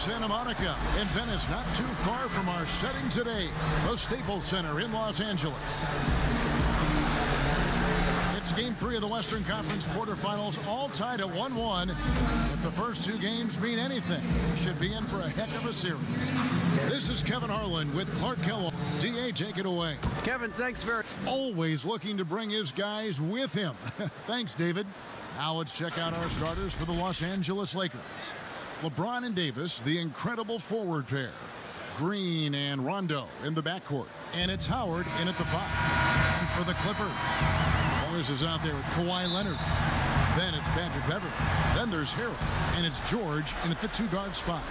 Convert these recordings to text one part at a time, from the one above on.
Santa Monica, and Venice, not too far from our setting today, the Staples Center in Los Angeles. It's Game 3 of the Western Conference quarterfinals, all tied at 1-1. If the first two games mean anything, we should be in for a heck of a series. This is Kevin Harlan with Clark Kellogg. DA, take it away. Kevin, thanks very much. Always looking to bring his guys with him. Thanks, David. Now let's check out our starters for the Los Angeles Lakers. LeBron and Davis, the incredible forward pair. Green and Rondo in the backcourt. And it's Howard in at the 5. And for the Clippers, Morris is out there with Kawhi Leonard. Then it's Patrick Beverley. Then there's Harold. And it's George in at the 2-guard spot.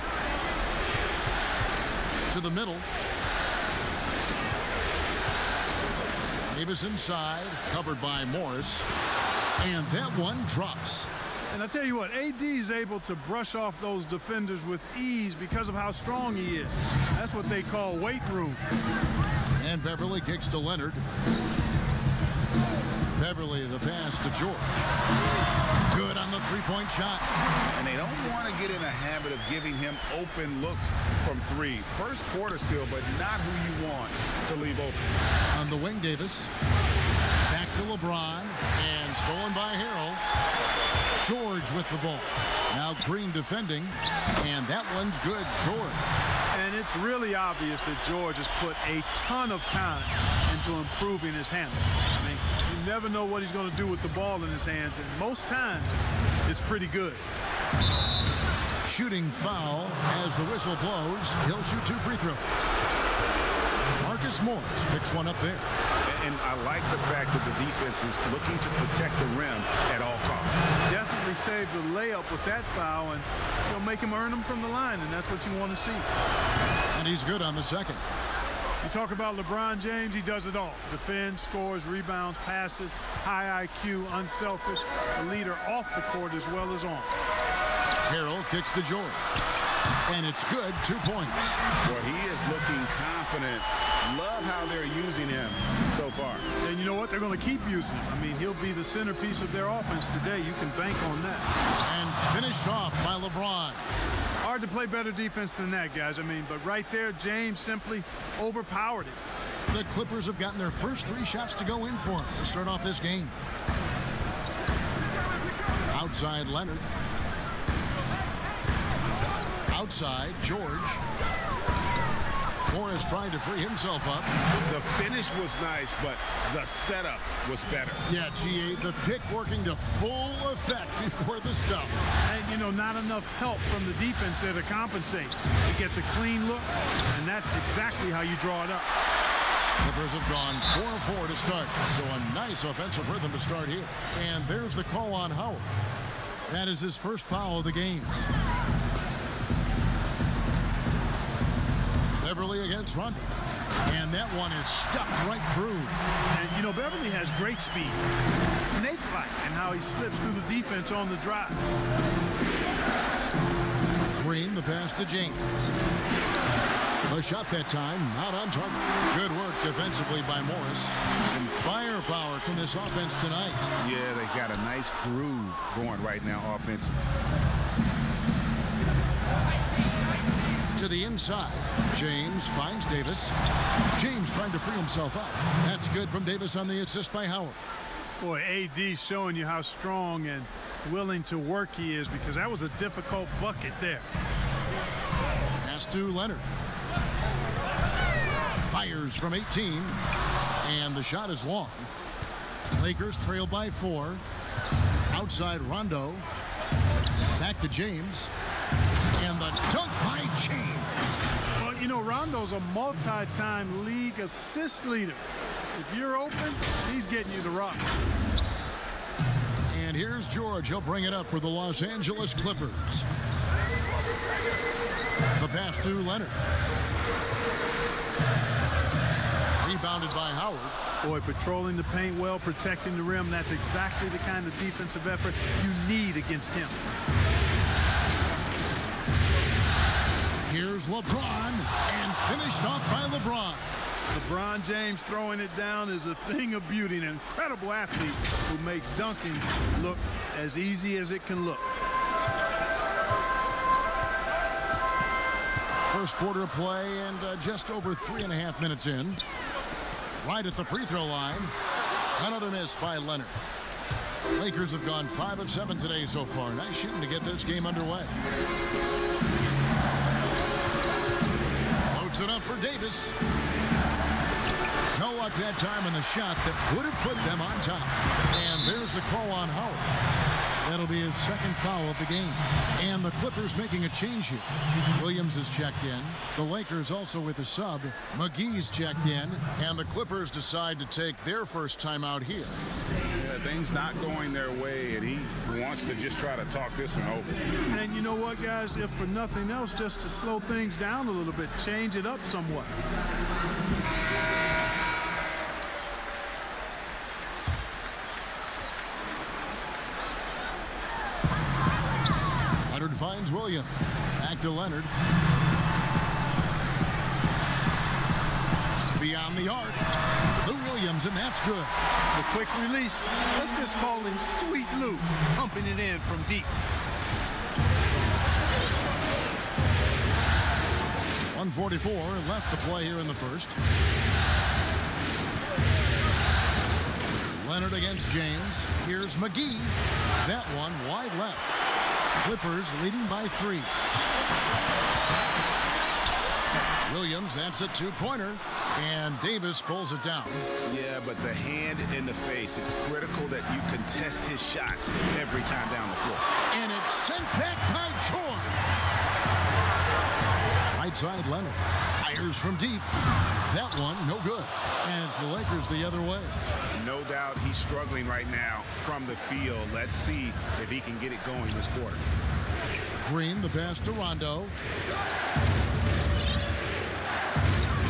To the middle. Davis inside, covered by Morris. And that one drops. And I tell you what, AD is able to brush off those defenders with ease because of how strong he is. That's what they call weight room. And Beverley kicks to Leonard. Beverley, the pass to George. Good on the three-point shot. And they don't want to get in a habit of giving him open looks from 3. First quarter still, but not who you want to leave open. On the wing, Davis. Back to LeBron. And stolen by Harold. George with the ball. Now Green defending. And that one's good. George. And it's really obvious that George has put a ton of time into improving his handle. I mean, you never know what he's going to do with the ball in his hands, and most times it's pretty good. Shooting foul as the whistle blows. He'll shoot 2 free throws. Marcus Morris picks one up there. And I like the fact that the defense is looking to protect the rim at all costs. Definitely save the layup with that foul, and you'll make him earn them from the line, and that's what you want to see. And he's good on the second. You talk about LeBron James, he does it all. Defends, scores, rebounds, passes, high IQ, unselfish, a leader off the court as well as on. Harold kicks to George. And it's good, 2 points. Well, he is looking confident. Love how they're using him so far. And you know what? They're going to keep using him. I mean, he'll be the centerpiece of their offense today. You can bank on that. And finished off by LeBron. Hard to play better defense than that, guys. I mean, but right there, James simply overpowered it. The Clippers have gotten their first 3 shots to go in for him to start off this game. Outside, Leonard. Outside, George. Morris trying to free himself up. The finish was nice, but the setup was better. Yeah, GA, the pick working to full effect before the stuff. And, you know, not enough help from the defense there to compensate. He gets a clean look, and that's exactly how you draw it up. Clippers have gone 4-4 to start, so a nice offensive rhythm to start here. And there's the call on Howard. That is his first foul of the game. Beverley against Rondo. And that one is stuffed right through. And, you know, Beverley has great speed. Snake-like in how he slips through the defense on the drive. Green, the pass to James. A shot that time, not on target. Good work defensively by Morris. Some firepower from this offense tonight. Yeah, they got a nice groove going right now offensively. To the inside. James finds Davis. James trying to free himself up. That's good from Davis on the assist by Howard. Boy, AD showing you how strong and willing to work he is, because that was a difficult bucket there. Pass to Leonard. Fires from 18. And the shot is long. Lakers trail by 4. Outside Rondo. Back to James. And the dunk by James. Well, you know, Rondo's a multi-time league assist leader. If you're open, he's getting you the rock. And here's George. He'll bring it up for the Los Angeles Clippers. The pass to Leonard. Rebounded by Howard. Boy, patrolling the paint well, protecting the rim. That's exactly the kind of defensive effort you need against him. Here's LeBron, and finished off by LeBron. LeBron James throwing it down is a thing of beauty. An incredible athlete who makes dunking look as easy as it can look. First quarter of play and just over 3.5 minutes in. Right at the free throw line. Another miss by Leonard. Lakers have gone 5 of 7 today so far. Nice shooting to get this game underway. Loads it up for Davis. No luck that time on the shot that would have put them on top. And there's the call on Howard. That'll be his second foul of the game. And the Clippers making a change here. Williams is checked in. The Lakers also with a sub. McGee's checked in. And the Clippers decide to take their first timeout here. Yeah, things not going their way, and he wants to just try to talk this one over. And you know what, guys? If for nothing else, just to slow things down a little bit, change it up somewhat. Leonard finds Williams. Back to Leonard. Beyond the arc. Lou Williams, and that's good. The quick release. Let's just call him Sweet Lou, pumping it in from deep. 1:44 left to play here in the first. Leonard against James. Here's McGee. That one wide left. Clippers leading by 3. Williams, that's a two-pointer. And Davis pulls it down. Yeah, but the hand in the face, it's critical that you contest his shots every time down the floor. And it's sent back by George. Right side Leonard. Fires from deep. That one, no good. And it's the Lakers the other way. No doubt he's struggling right now from the field. Let's see if he can get it going this quarter. Green, the pass to Rondo.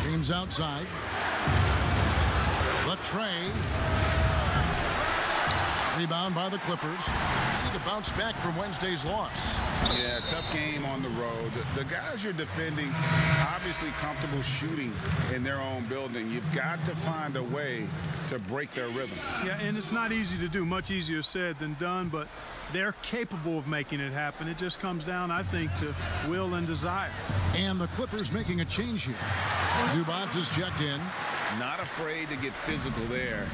James outside. Latrey. Rebound by the Clippers. Need to bounce back from Wednesday's loss. Yeah, tough game on the road. The guys you're defending, obviously comfortable shooting in their own building. You've got to find a way to break their rhythm. Yeah, and it's not easy to do. Much easier said than done, but they're capable of making it happen. It just comes down, I think, to will and desire. And the Clippers making a change here. Zubac is checked in. Not afraid to get physical there.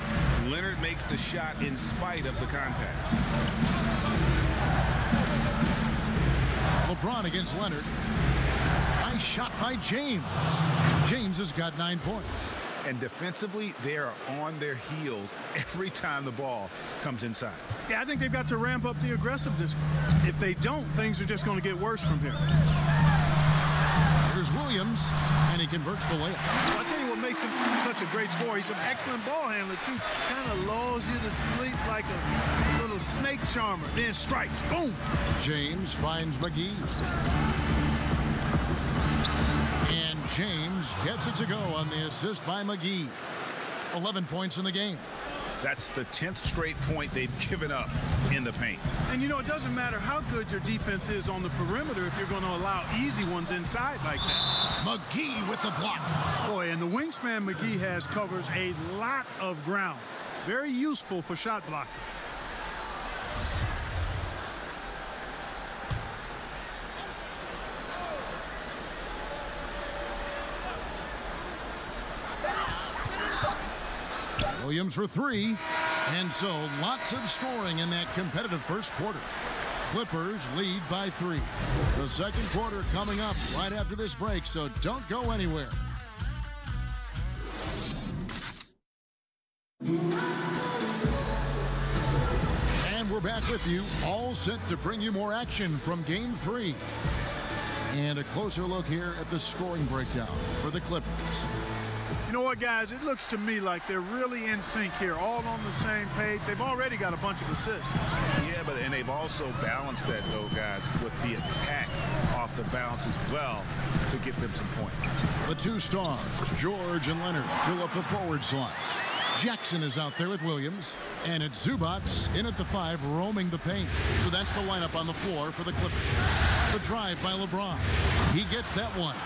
Leonard makes the shot in spite of the contact. LeBron against Leonard. Nice shot by James. James has got 9 points. And defensively, they are on their heels every time the ball comes inside. Yeah, I think they've got to ramp up the aggressiveness. If they don't, things are just going to get worse from here. Here's Williams, and he converts the layup. Well, I'll tell you what makes him such a great scorer. He's an excellent ball handler, too. Kind of lulls you to sleep like a little snake charmer, then strikes. Boom! James finds McGee. And James gets it to go on the assist by McGee. 11 points in the game. That's the 10th straight point they've given up in the paint. And, you know, it doesn't matter how good your defense is on the perimeter if you're going to allow easy ones inside like that. McGee with the block. Boy, and the wingspan McGee has covers a lot of ground. Very useful for shot blocking. Williams for 3. And so lots of scoring in that competitive first quarter. Clippers lead by 3. The second quarter coming up right after this break, so don't go anywhere. And we're back with you, all set to bring you more action from Game 3. And a closer look here at the scoring breakdown for the Clippers. You know what, guys? It looks to me like they're really in sync here, all on the same page. They've already got a bunch of assists. Yeah, and they've also balanced that, though, guys, with the attack off the bounce as well to get them some points. The two stars, George and Leonard, fill up the forward slots. Jackson is out there with Williams. And it's Zubac in at the 5, roaming the paint. So that's the lineup on the floor for the Clippers. The drive by LeBron. He gets that one.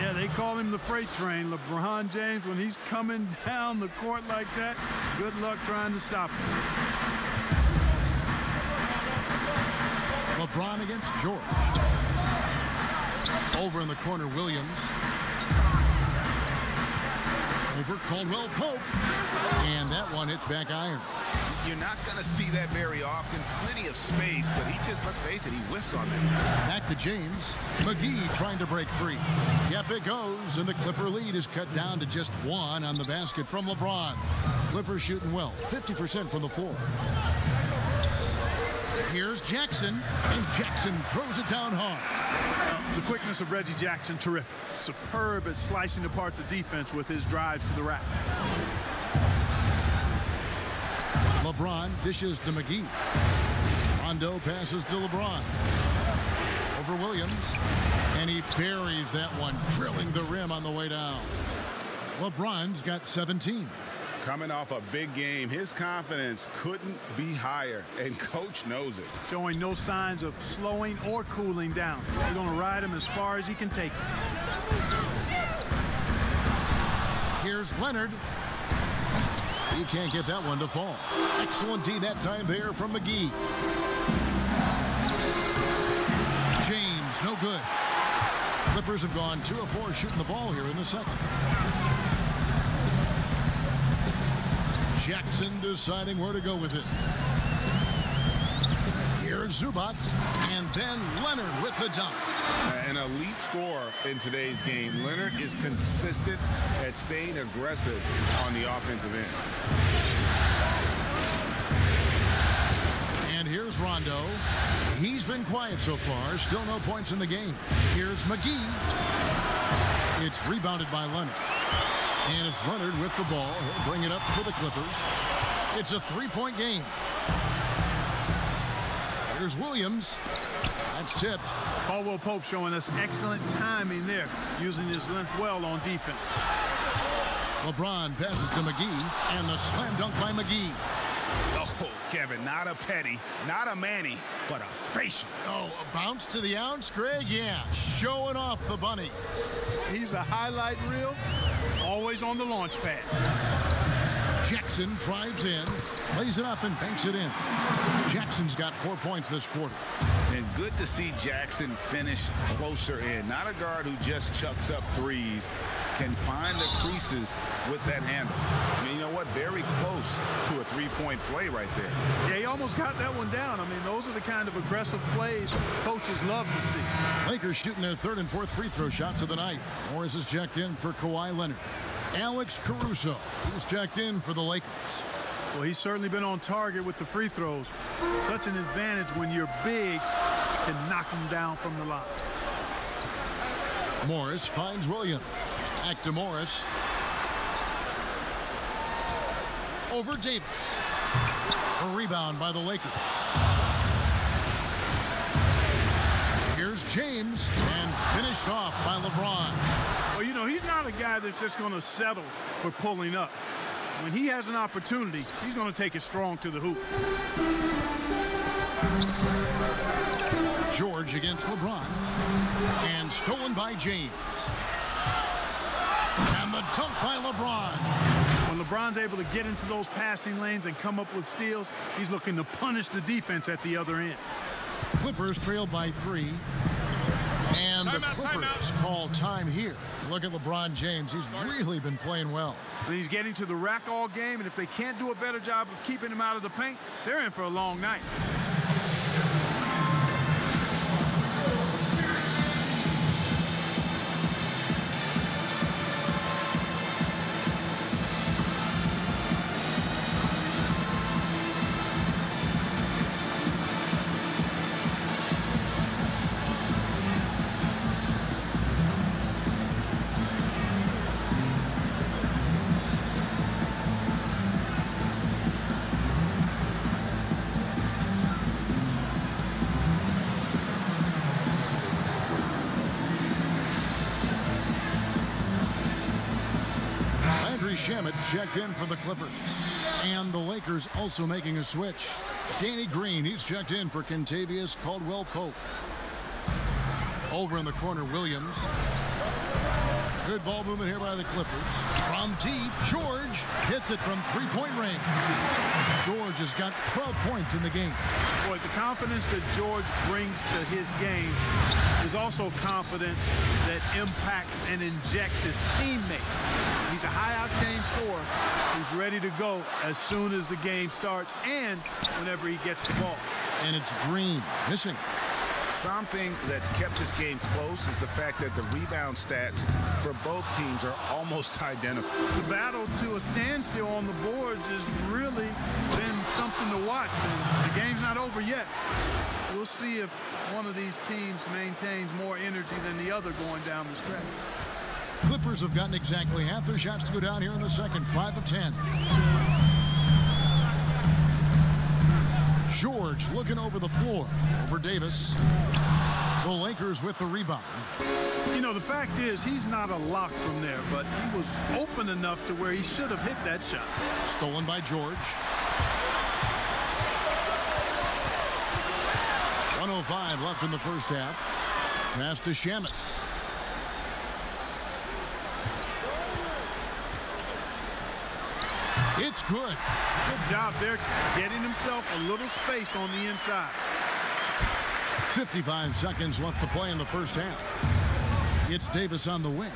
Yeah, they call him the freight train. LeBron James, when he's coming down the court like that, good luck trying to stop him. LeBron against George. Over in the corner, Williams. Over Caldwell Pope. And that one hits back iron. You're not going to see that very often. Plenty of space, but he just, let's face it, he whiffs on that. Back to James. McGee trying to break free. Yep, it goes, and the Clipper lead is cut down to just 1 on the basket from LeBron. Clippers shooting well, 50% from the floor. Here's Jackson, and Jackson throws it down hard. The quickness of Reggie Jackson, terrific. Superb at slicing apart the defense with his drives to the rack. LeBron dishes to McGee. Rondo passes to LeBron. Over Williams. And he buries that one, drilling the rim on the way down. LeBron's got 17. Coming off a big game, his confidence couldn't be higher, and coach knows it. Showing no signs of slowing or cooling down. They're going to ride him as far as he can take him. Here's Leonard. He can't get that one to fall. Excellent D that time there from McGee. James, no good. Clippers have gone 2 of 4 shooting the ball here in the second. Jackson deciding where to go with it. Here's Zubac, and then Leonard with the dunk. An elite scorer in today's game. Leonard is consistent at staying aggressive on the offensive end. And here's Rondo. He's been quiet so far. Still no points in the game. Here's McGee. It's rebounded by Leonard. And it's Leonard with the ball. He'll bring it up for the Clippers. It's a 3-point game. Here's Williams. That's tipped. Caldwell Pope showing us excellent timing there, using his length well on defense. LeBron passes to McGee, and the slam dunk by McGee. Oh, Kevin, not a petty, not a Manny, but a facial. Oh, a bounce to the ounce, Greg? Yeah, showing off the bunny. He's a highlight reel, always on the launch pad. Jackson drives in, lays it up, and banks it in. Jackson's got 4 points this quarter. And good to see Jackson finish closer in. Not a guard who just chucks up threes. Can find the creases with that handle. I mean, you know what? Very close to a 3-point play right there. Yeah, he almost got that one down. I mean, those are the kind of aggressive plays coaches love to see. Lakers shooting their 3rd and 4th free throw shots of the night. Morris is checked in for Kawhi Leonard. Alex Caruso, he's checked in for the Lakers. Well, he's certainly been on target with the free throws. Such an advantage when your bigs can knock them down from the line. Morris finds Williams. Back to Morris. Over Davis. A rebound by the Lakers. Here's James, and finished off by LeBron. Well, you know, he's not a guy that's just going to settle for pulling up. When he has an opportunity, he's going to take it strong to the hoop. George against LeBron. And stolen by James. And the dunk by LeBron. When LeBron's able to get into those passing lanes and come up with steals, he's looking to punish the defense at the other end. Clippers trail by 3. And the Clippers call time here. Look at LeBron James. He's really been playing well. And he's getting to the rack all game, and if they can't do a better job of keeping him out of the paint, they're in for a long night. Shamit's checked in for the Clippers. And the Lakers also making a switch. Danny Green, he's checked in for Kentavious Caldwell Pope. Over in the corner, Williams. Good ball movement here by the Clippers. From deep, George hits it from 3-point range. George has got 12 points in the game. Boy, the confidence that George brings to his game is also confidence that impacts and injects his teammates. He's a high-octane scorer who's ready to go as soon as the game starts and whenever he gets the ball. And it's Green missing. Something that's kept this game close is the fact that the rebound stats for both teams are almost identical. The battle to a standstill on the boards has really been something to watch, and the game's not over yet. We'll see if one of these teams maintains more energy than the other going down the stretch. Clippers have gotten exactly half their shots to go down here in the second, 5 of 10. George looking over the floor over Davis. The Lakers with the rebound. You know, the fact is he's not a lock from there, but he was open enough to where he should have hit that shot. Stolen by George. 1:05 left in the first half. Pass to Shamet. It's good. Good job there, getting himself a little space on the inside. 55 seconds left to play in the first half. It's Davis on the wing.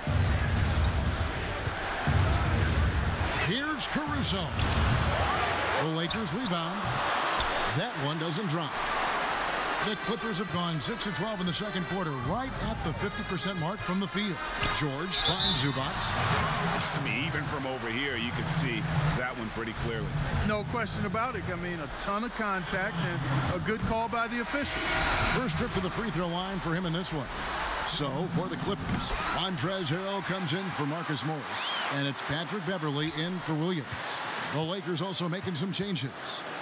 Here's Caruso. The Lakers rebound. That one doesn't drop. The Clippers have gone 6 of 12 in the second quarter, right at the 50% mark from the field. George finds Zubac. I mean, even from over here, you can see that one pretty clearly. No question about it. I mean, a ton of contact and a good call by the official. First trip to the free throw line for him in this one. So, for the Clippers, Montrezl Harrell comes in for Marcus Morris, and it's Patrick Beverley in for Williams. The Lakers also making some changes.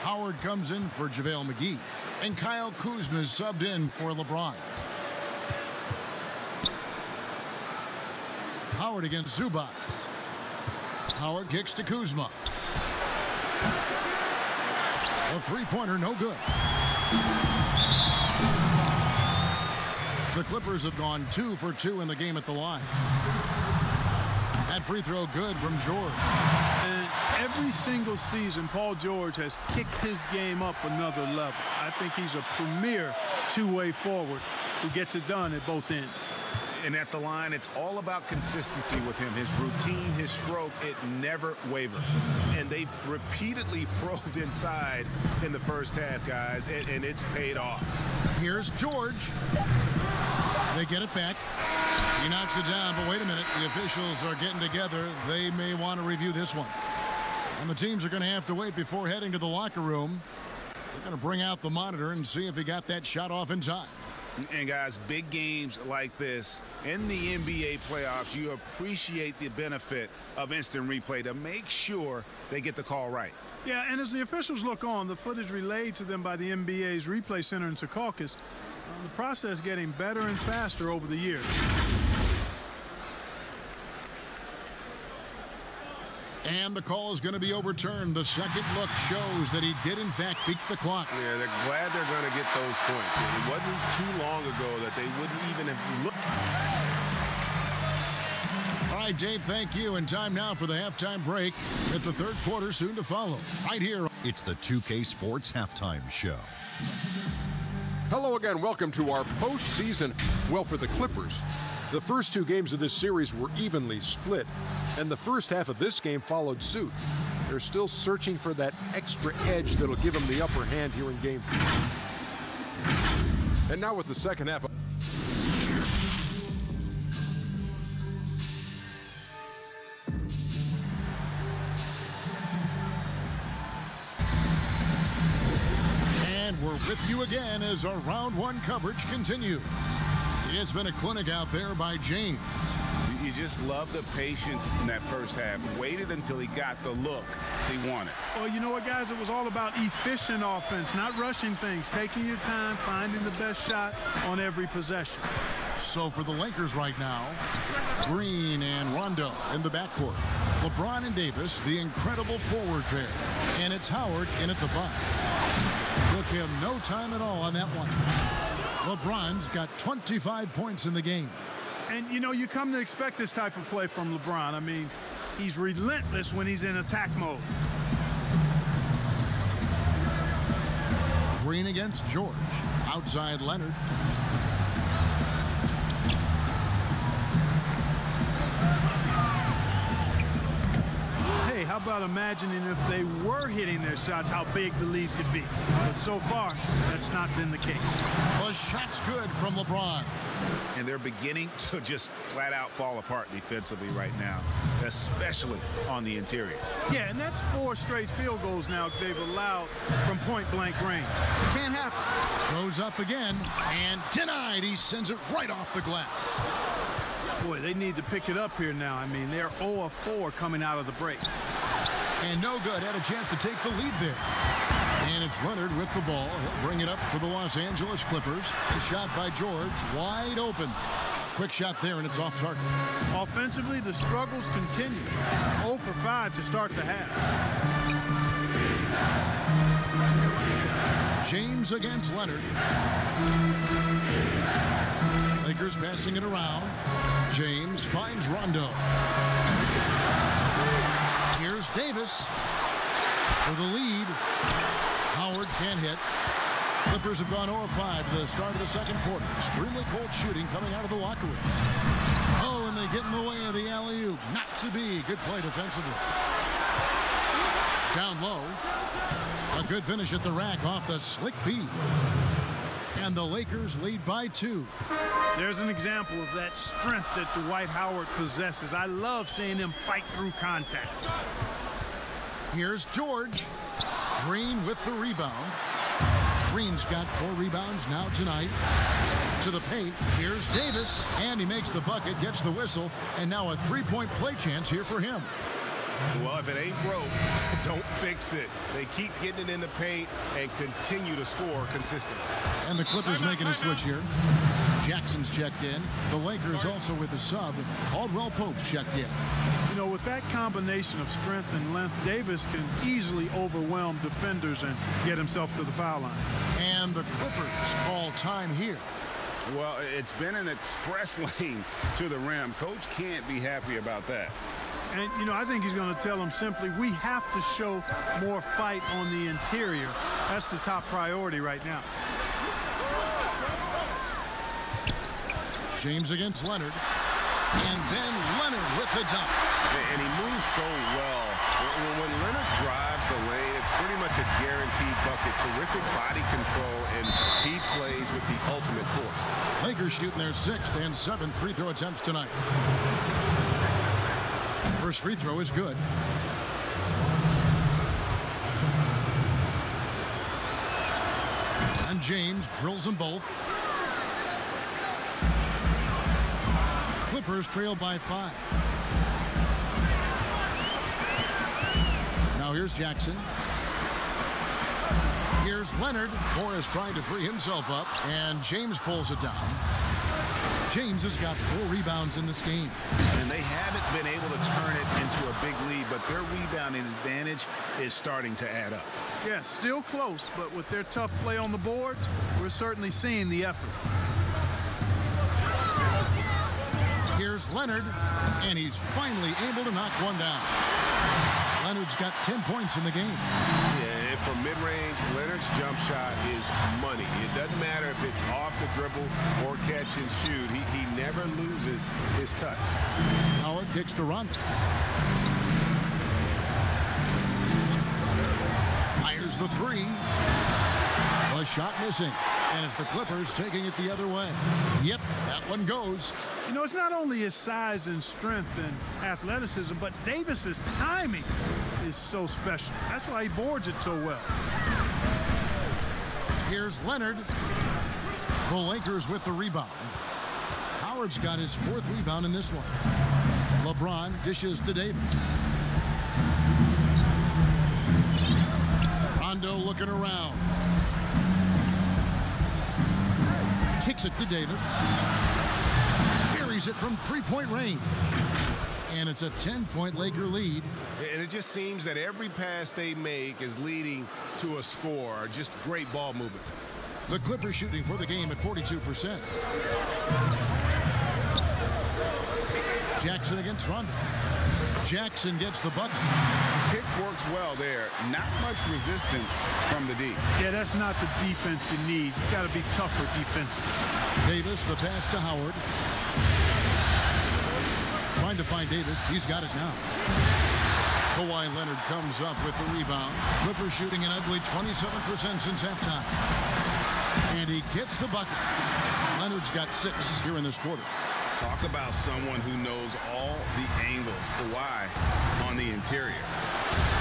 Howard comes in for JaVale McGee, and Kyle Kuzma is subbed in for LeBron. Howard against Zubac. Howard kicks to Kuzma. A three-pointer, no good. The Clippers have gone 2 for 2 in the game at the line. That free throw good from George. And every single season, Paul George has kicked his game up another level. I think he's a premier two-way forward who gets it done at both ends. And at the line, it's all about consistency with him. His routine, his stroke, it never wavers. And they've repeatedly probed inside in the first half, guys, and it's paid off. Here's George. They get it back. He knocks it down, but wait a minute. The officials are getting together. They may want to review this one. And the teams are going to have to wait before heading to the locker room. They're going to bring out the monitor and see if he got that shot off in time. And guys, big games like this in the NBA playoffs, you appreciate the benefit of instant replay to make sure they get the call right. Yeah, and as the officials look on, the footage relayed to them by the NBA's replay center in Secaucus, the process getting better and faster over the years. And the call is going to be overturned. The second look shows that he did, in fact, beat the clock. Yeah, they're glad they're going to get those points. It wasn't too long ago that they wouldn't even have looked. All right, Dave, thank you. And time now for the halftime break at the third quarter soon to follow. Right here. It's the 2K Sports Halftime Show. Hello again. Welcome to our postseason. Well, for the Clippers, the first two games of this series were evenly split, and the first half of this game followed suit. They're still searching for that extra edge that'll give them the upper hand here in Game 3. And now with the second half. We're with you again as our round one coverage continues. It's been a clinic out there by James. You just love the patience in that first half. Waited until he got the look he wanted. Well, you know what, guys? It was all about efficient offense, not rushing things, taking your time, finding the best shot on every possession. So for the Lakers right now, Green and Rondo in the backcourt. LeBron and Davis, the incredible forward pair. And it's Howard in at the 5. Took him no time at all on that one. LeBron's got 25 points in the game. And, you know, you come to expect this type of play from LeBron. I mean, he's relentless when he's in attack mode. Green against George. Outside Leonard. Hey, how about imagining if they were hitting their shots, how big the lead could be? But so far, that's not been the case. The shot's good from LeBron. And they're beginning to just flat out fall apart defensively right now, especially on the interior. Yeah, and that's 4 straight field goals now they've allowed from point-blank range. Can't happen. Goes up again and denied. He sends it right off the glass. Boy, they need to pick it up here now. I mean, they're 0 of 4 coming out of the break. And no good. Had a chance to take the lead there. And it's Leonard with the ball. He'll bring it up for the Los Angeles Clippers. The shot by George, wide open. Quick shot there, and it's off target. Offensively, the struggles continue. 0 for 5 to start the half. James against Leonard. Lakers passing it around. James finds Rondo. Here's Davis for the lead. Howard can't hit. Clippers have gone 0 of 5 to the start of the second quarter. Extremely cold shooting coming out of the locker room. Oh, and they get in the way of the alley-oop. Not to be. Good play defensively. Down low. A good finish at the rack off the slick feed. And the Lakers lead by 2. There's an example of that strength that Dwight Howard possesses. I love seeing him fight through contact. Here's George. Green with the rebound. Green's got 4 rebounds now tonight. To the paint. Here's Davis. And he makes the bucket, gets the whistle. And now a 3-point play chance here for him. Well, if it ain't broke, don't fix it. They keep getting it in the paint and continue to score consistently. And the Clippers making a switch here. Jackson's checked in. The Lakers also with a sub. Caldwell Pope's checked in. You know, with that combination of strength and length, Davis can easily overwhelm defenders and get himself to the foul line. And the Clippers call time here. Well, it's been an express lane to the rim. Coach can't be happy about that. And, you know, I think he's going to tell them simply, we have to show more fight on the interior. That's the top priority right now. James against Leonard. And then Leonard with the dunk. And he moves so well. When Leonard drives the lane, it's pretty much a guaranteed bucket. Terrific body control, and he plays with the ultimate force. Lakers shooting their 6th and 7th free throw attempts tonight. First free throw is good. And James drills them both. Clippers trail by 5. Now here's Jackson. Here's Leonard. Morris trying to free himself up, and James pulls it down. James has got 4 rebounds in this game. And they haven't been able to turn it into a big lead, but their rebounding advantage is starting to add up. Yeah, still close, but with their tough play on the boards, we're certainly seeing the effort. Here's Leonard, and he's finally able to knock one down. Leonard's got 10 points in the game. Yeah, from mid-range, Leonard's jump shot is money. It doesn't matter if it's off the dribble or catch and shoot. He never loses his touch. Howard kicks to Rondo. Fires the 3. A shot missing. And it's the Clippers taking it the other way. Yep, that one goes. You know, it's not only his size and strength and athleticism, but Davis's timing is so special. That's why he boards it so well. Here's Leonard. The Lakers with the rebound. Howard's got his 4th rebound in this one. LeBron dishes to Davis. Rondo looking around. Kicks it to Davis. Buries it from 3-point range. And it's a 10-point Laker lead. And it just seems that every pass they make is leading to a score. Just great ball movement. The Clippers shooting for the game at 42%. Jackson against Rondo. Jackson gets the bucket. Pick works well there. Not much resistance from the D. Yeah, that's not the defense you need. You got to be tougher defensively. Davis, the pass to Howard. Trying to find Davis. He's got it now. Kawhi Leonard comes up with the rebound. Clippers shooting an ugly 27% since halftime. And he gets the bucket. Leonard's got 6 here in this quarter. Talk about someone who knows all the angles. Kawhi on the interior.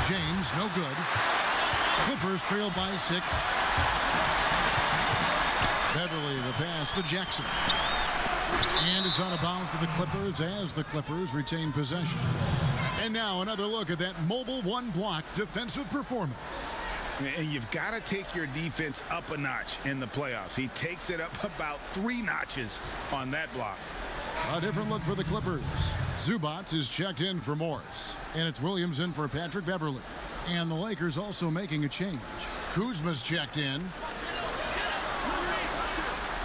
James, no good. Clippers trail by 6. Beverly, the pass to Jackson. And it's out of bounds to the Clippers as the Clippers retain possession. And now another look at that mobile one-block defensive performance. And you've got to take your defense up a notch in the playoffs. He takes it up about 3 notches on that block. A different look for the Clippers. Zubac is checked in for Morris. And it's Williams in for Patrick Beverly. And the Lakers also making a change. Kuzma's checked in.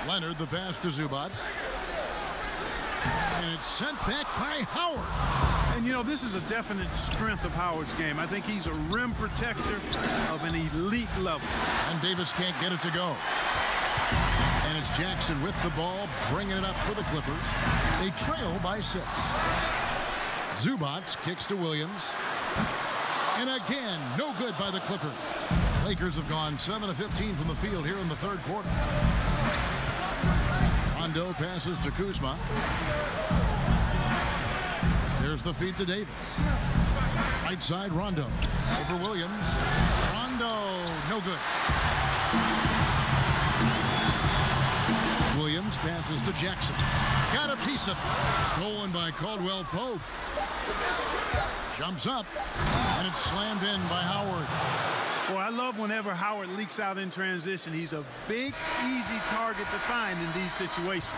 Leonard, the pass to Zubac. And it's sent back by Howard. And, you know, this is a definite strength of Howard's game. I think he's a rim protector of an elite level. And Davis can't get it to go. And it's Jackson with the ball, bringing it up for the Clippers. They trail by 6. Zubac kicks to Williams. And again, no good by the Clippers. Lakers have gone 7 of 15 from the field here in the third quarter. Rondo passes to Kuzma. There's the feed to Davis. Right side, Rondo. Over Williams. Rondo, no good. Williams passes to Jackson. Got a piece of it. Stolen by Caldwell Pope. Jumps up. And it's slammed in by Howard. Boy, I love whenever Howard leaks out in transition. He's a big, easy target to find in these situations.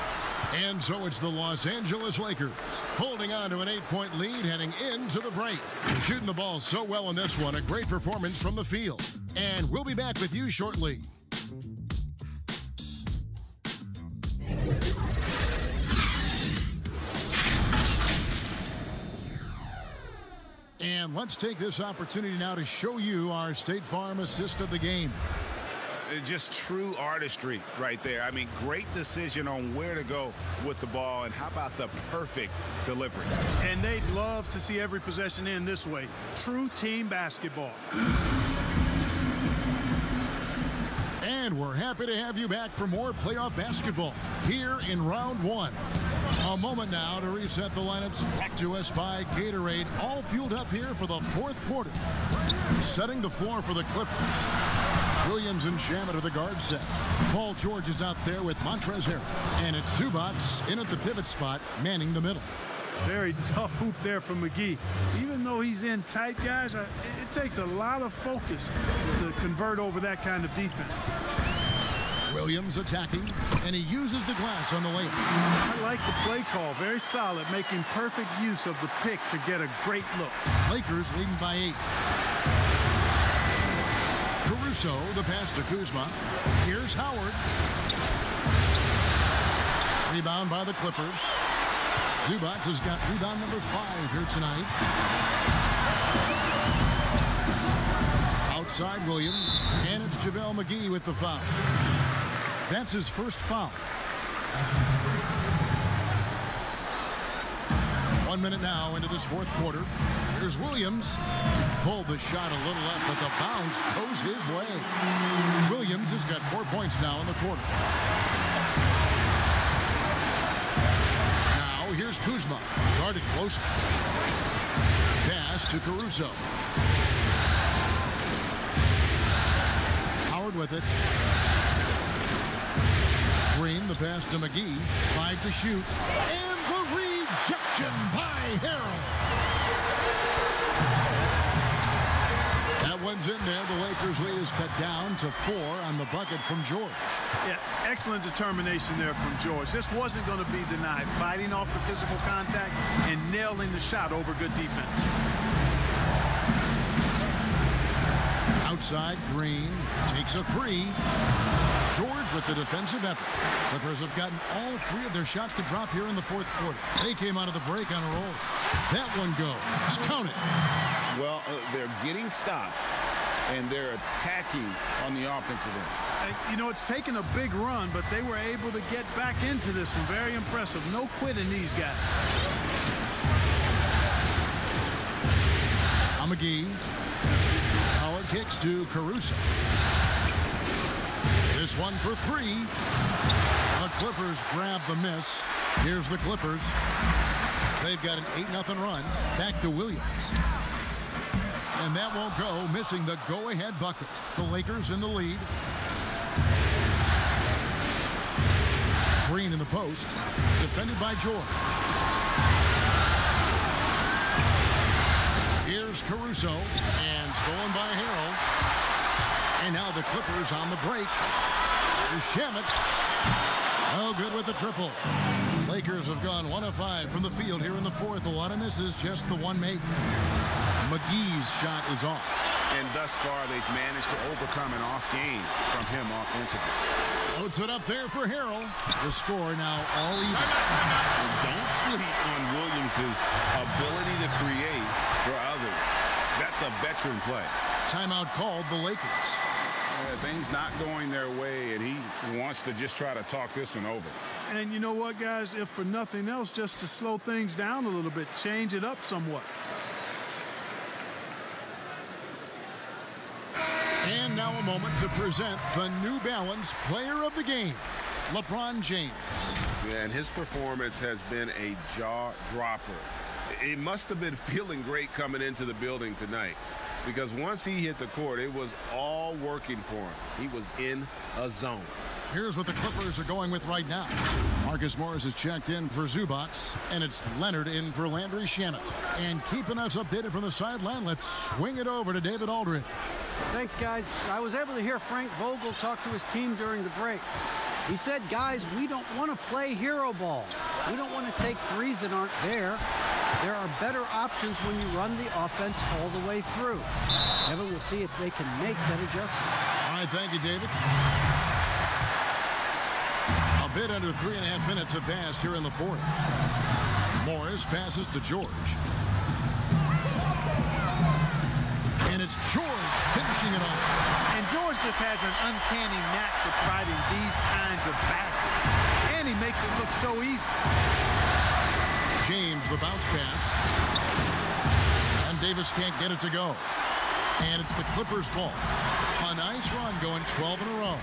And so it's the Los Angeles Lakers holding on to an 8-point lead heading into the break. They're shooting the ball so well in this one. A great performance from the field. And we'll be back with you shortly. And let's take this opportunity now to show you our State Farm assist of the game. Just true artistry right there. I mean, great decision on where to go with the ball, and how about the perfect delivery? And they'd love to see every possession end this way. True team basketball. And we're happy to have you back for more playoff basketball here in round 1. A moment now to reset the lineups, brought to us by Gatorade, all fueled up here for the fourth quarter. Setting the floor for the Clippers. Williams and Shamet are the guard set. Paul George is out there with Montrezl Harrell. And it's Zubac in at the pivot spot, manning the middle. Very tough hoop there from McGee. Even though he's in tight, guys, it takes a lot of focus to convert over that kind of defense. Williams attacking, and he uses the glass on the layup. I like the play call. Very solid, making perfect use of the pick to get a great look. Lakers leading by 8. Caruso, the pass to Kuzma. Here's Howard. Rebound by the Clippers. Zubac has got rebound number 5 here tonight. Outside Williams, and it's JaVale McGee with the foul. That's his first foul. 1 minute now into this fourth quarter. Here's Williams. Pulled the shot a little up, but the bounce goes his way. Williams has got 4 points now in the quarter. Now here's Kuzma. Guarded close. Pass to Caruso. Howard with it. Green, the pass to McGee. 5 to shoot. And the rejection by Harrell. That one's in there. The Lakers lead is cut down to 4 on the bucket from George. Yeah, excellent determination there from George. This wasn't going to be denied. Fighting off the physical contact and nailing the shot over good defense. Outside, Green takes a 3. George with the defensive effort. Clippers have gotten all 3 of their shots to drop here in the fourth quarter. They came out of the break on a roll. That one goes. Count it. Well, they're getting stops, and they're attacking on the offensive end. You know, it's taken a big run, but they were able to get back into this one. Very impressive. No quitting these guys. McGee. Power kicks to Caruso. This one for three. The Clippers grab the miss. Here's the Clippers. They've got an 8-0 run. Back to Williams. And that won't go, missing the go-ahead bucket. The Lakers in the lead. Green in the post. Defended by George. Here's Caruso, and stolen by Harrell. And now the Clippers on the break. Shamet. Oh, good with the triple. Lakers have gone 1 of 5 from the field here in the fourth. A lot of misses, just the one make. McGee's shot is off. And thus far, they've managed to overcome an off game from him offensively. Puts it up there for Harrell. The score now all even. And don't sleep on Williams' ability to create for others. That's a veteran play. Timeout called the Lakers. Things not going their way, and he wants to just try to talk this one over. And you know what, guys? If for nothing else, just to slow things down a little bit, change it up somewhat. And now a moment to present the New Balance Player of the Game, LeBron James. Yeah, and his performance has been a jaw-dropper. He must have been feeling great coming into the building tonight, because once he hit the court, it was all working for him. He was in a zone. Here's what the Clippers are going with right now. Marcus Morris is checked in for Zubac, and it's Leonard in for Landry Shamet. And keeping us updated from the sideline, let's swing it over to David Aldridge. Thanks, guys. I was able to hear Frank Vogel talk to his team during the break. He said, guys, we don't want to play hero ball. We don't want to take threes that aren't there. There are better options when you run the offense all the way through. Evan, we'll see if they can make that adjustment. All right, thank you, David. A bit under 3.5 minutes have passed here in the fourth. Morris passes to George. And it's George finishing it off. And George just has an uncanny knack for providing these kinds of baskets. And he makes it look so easy. James, the bounce pass. And Davis can't get it to go. And it's the Clippers' ball. A nice run going 12 in a row.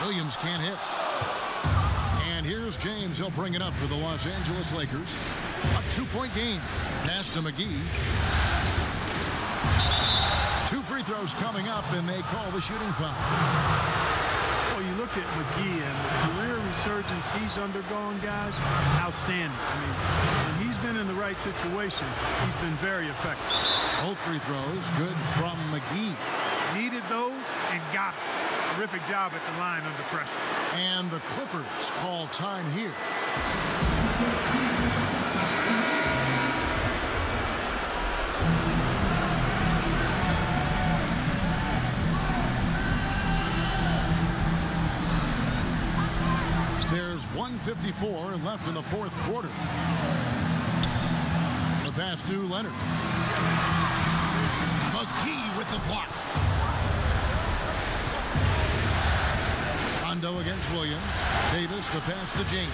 Williams can't hit. And here's James. He'll bring it up for the Los Angeles Lakers. A 2-point game. Pass to McGee. 2 free throws coming up, and they call the shooting foul. Well, you look at McGee and the career resurgence he's undergone, guys, outstanding. I mean, when he's been in the right situation, he's been very effective. Both free throws good from McGee. Needed those and got them. Terrific job at the line under pressure. And the Clippers call time here. There's 1:54 left in the fourth quarter. The pass to Leonard. McGee with the block. Rondo against Williams. Davis, the pass to James.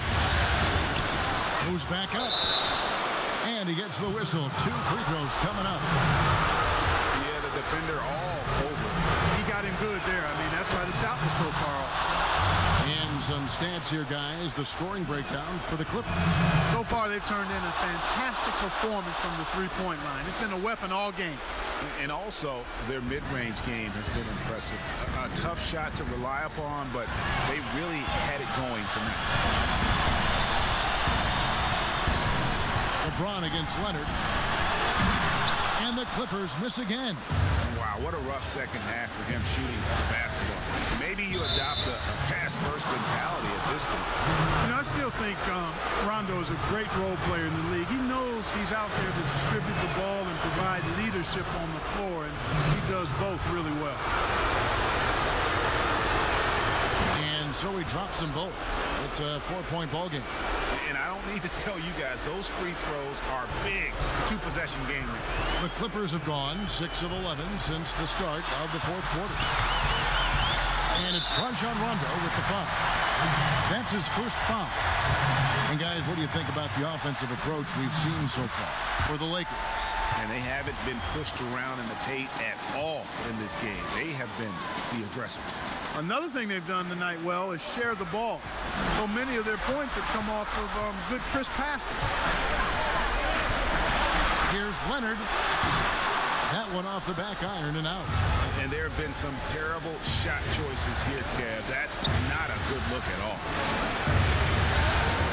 Moves back up. And he gets the whistle. 2 free throws coming up. Yeah, the defender all over. He got him good there. I mean, that's why the shot was so far off. And some stats here, guys. The scoring breakdown for the Clippers. So far, they've turned in a fantastic performance from the three-point line. It's been a weapon all game. And also, their mid-range game has been impressive. A tough shot to rely upon, but they really had it going tonight. LeBron against Leonard. And the Clippers miss again. Wow, what a rough second half for him shooting the basketball. Maybe you adopt a pass-first mentality at this point. You know, I still think Rondo is a great role player in the league. He knows he's out there to distribute the ball and provide leadership on the floor, and he does both really well. And so he drops them both. It's a 4-point ball game. And I don't need to tell you guys, those free throws are big two-possession game. The Clippers have gone 6 of 11 since the start of the fourth quarter. And it's Rajon Rondo with the foul. That's his first foul. And guys, what do you think about the offensive approach we've seen so far for the Lakers? And they haven't been pushed around in the paint at all in this game. They have been the aggressors. Another thing they've done tonight well is share the ball. So many of their points have come off of good crisp passes. Here's Leonard. That one off the back iron and out. And there have been some terrible shot choices here, Kev. That's not a good look at all.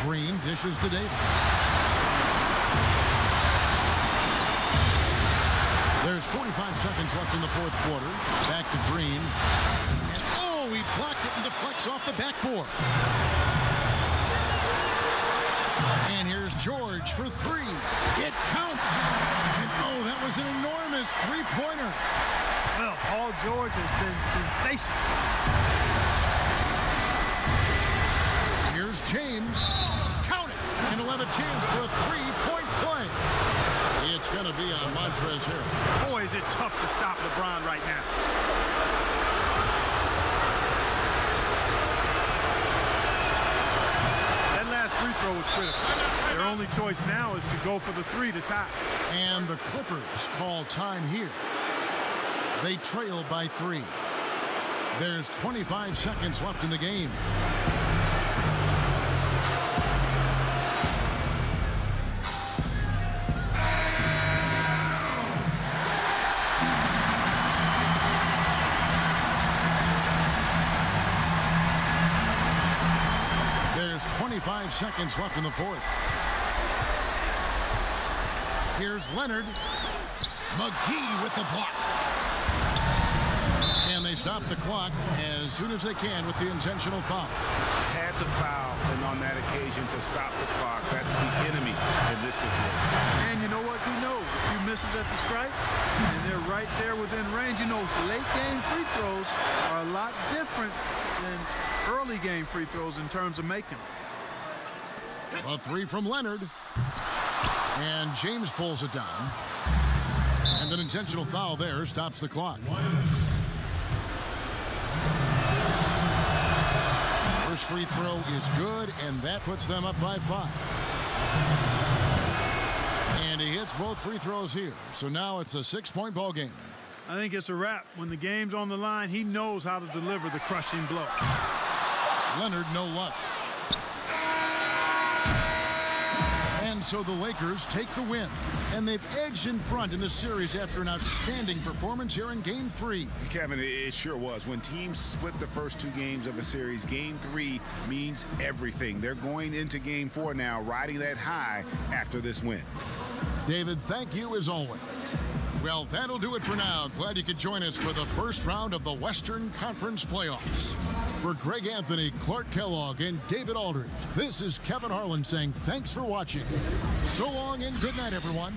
Green dishes to Davis. There's 45 seconds left in the fourth quarter. Back to Green. And oh, he blocked it and deflects off the backboard. And here's George for three. It counts. And oh, that was an enormous three-pointer. Well, Paul George has been sensational. Here's James. Count it. And he'll have a chance for a three-point play. It's going to be on Montrezl Harrell. Boy, is it tough to stop LeBron right now. That last free throw was critical. Their only choice now is to go for the three to tie. And the Clippers call time here. They trail by 3. There's 25 seconds left in the game. There's 25 seconds left in the fourth. Here's Leonard. McGee with the block. And they stop the clock as soon as they can with the intentional foul. Had to foul, and on that occasion to stop the clock. That's the enemy in this situation. And you know what? He knows a few misses at the stripe, and they're right there within range. You know, late game free throws are a lot different than early game free throws in terms of making them. A three from Leonard. And James pulls it down. And an intentional foul there stops the clock. First free throw is good, and that puts them up by 5. And he hits both free throws here. So now it's a 6-point ball game. I think it's a wrap. When the game's on the line, he knows how to deliver the crushing blow. Leonard, no luck. And so the Lakers take the win, and they've edged in front in the series after an outstanding performance here in Game 3. Kevin, it sure was. When teams split the first 2 games of a series, Game 3 means everything. They're going into Game 4 now, riding that high after this win. David, thank you as always. Well, that'll do it for now. Glad you could join us for the first round of the Western Conference Playoffs. For Greg Anthony, Clark Kellogg, and David Aldridge, this is Kevin Harlan saying thanks for watching. So long and good night, everyone.